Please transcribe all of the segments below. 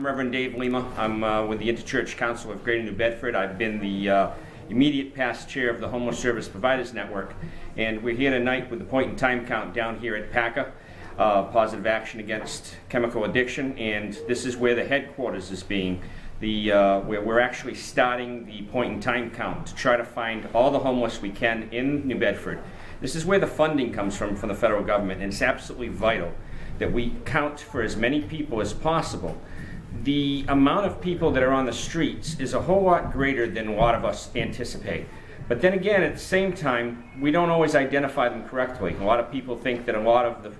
I'm Reverend Dave Lima. I'm with the Interchurch Council of Greater New Bedford. I've been the immediate past chair of the Homeless Service Providers Network, and we're here tonight with the point in time count down here at PACA, Positive Action Against Chemical Addiction, and this is where the headquarters is being. Where we're actually starting the point in time count to try to find all the homeless we can in New Bedford. This is where the funding comes from the federal government, and it's absolutely vital that we count for as many people as possible. The amount of people that are on the streets is a whole lot greater than a lot of us anticipate. But then again, at the same time, we don't always identify them correctly. A lot of people think that a lot of the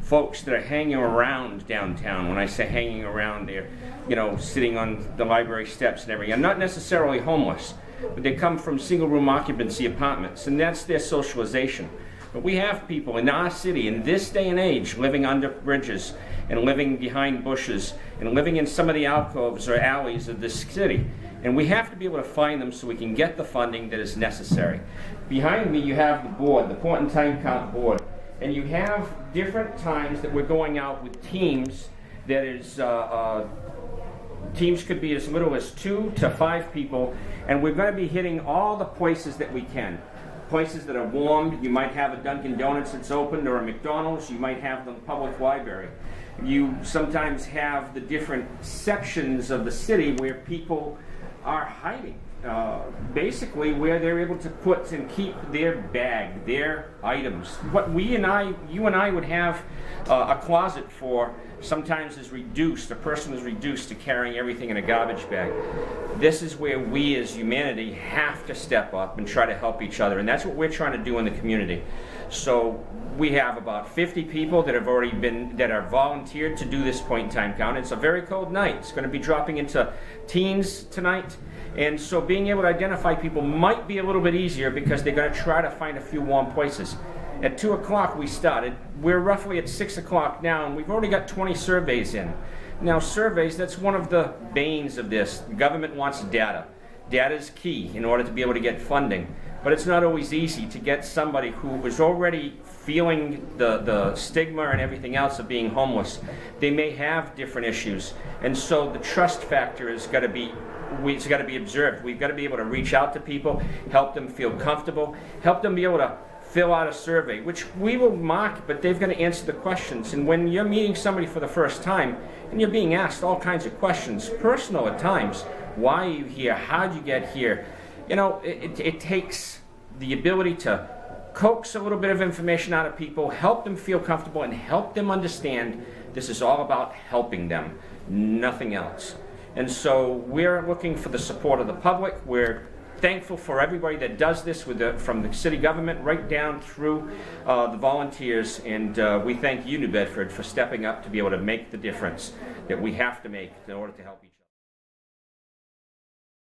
folks that are hanging around downtown, when I say hanging around, they're, sitting on the library steps and everything, are not necessarily homeless, but they come from single room occupancy apartments, and that's their socialization. But we have people in our city in this day and age living under bridges and living behind bushes and living in some of the alcoves or alleys of this city. And we have to be able to find them so we can get the funding that is necessary. Behind me you have the board, the point in time count board. And you have different times that we're going out with teams that is, teams could be as little as 2 to 5 people, and we're going to be hitting all the places that we can. Places that are warm. You might have a Dunkin' Donuts that's opened or a McDonald's. You might have the public library. You sometimes have the different sections of the city where people are hiding. Basically where they're able to put and keep their bag, their items. What you and I would have a closet for sometimes is reduced. A person is reduced to carrying everything in a garbage bag. This is where we as humanity have to step up and try to help each other, and that's what we're trying to do in the community. So we have about 50 people that have already that are volunteered to do this point in time count. It's a very cold night. It's going to be dropping into teens tonight. And so being able to identify people might be a little bit easier because they're going to try to find a few warm places. At 2 o'clock we started. We're roughly at 6 o'clock now, and we've already got 20 surveys in. Now surveys, that's one of the banes of this. The government wants data. Data is key in order to be able to get funding. But it's not always easy to get somebody who was already feeling the stigma and everything else of being homeless. They may have different issues. And so the trust factor has got to be it's got to be observed. We've got to be able to reach out to people, help them feel comfortable, help them be able to fill out a survey, which we will mark, but they've got to answer the questions. And when you're meeting somebody for the first time, and you're being asked all kinds of questions, personal at times, why are you here? How'd you get here? It takes the ability to coax a little bit of information out of people, help them feel comfortable, and help them understand this is all about helping them, nothing else. And so we're looking for the support of the public. We're thankful for everybody that does this from the city government right down through the volunteers. And we thank you, New Bedford, for stepping up to be able to make the difference that we have to make in order to help each other.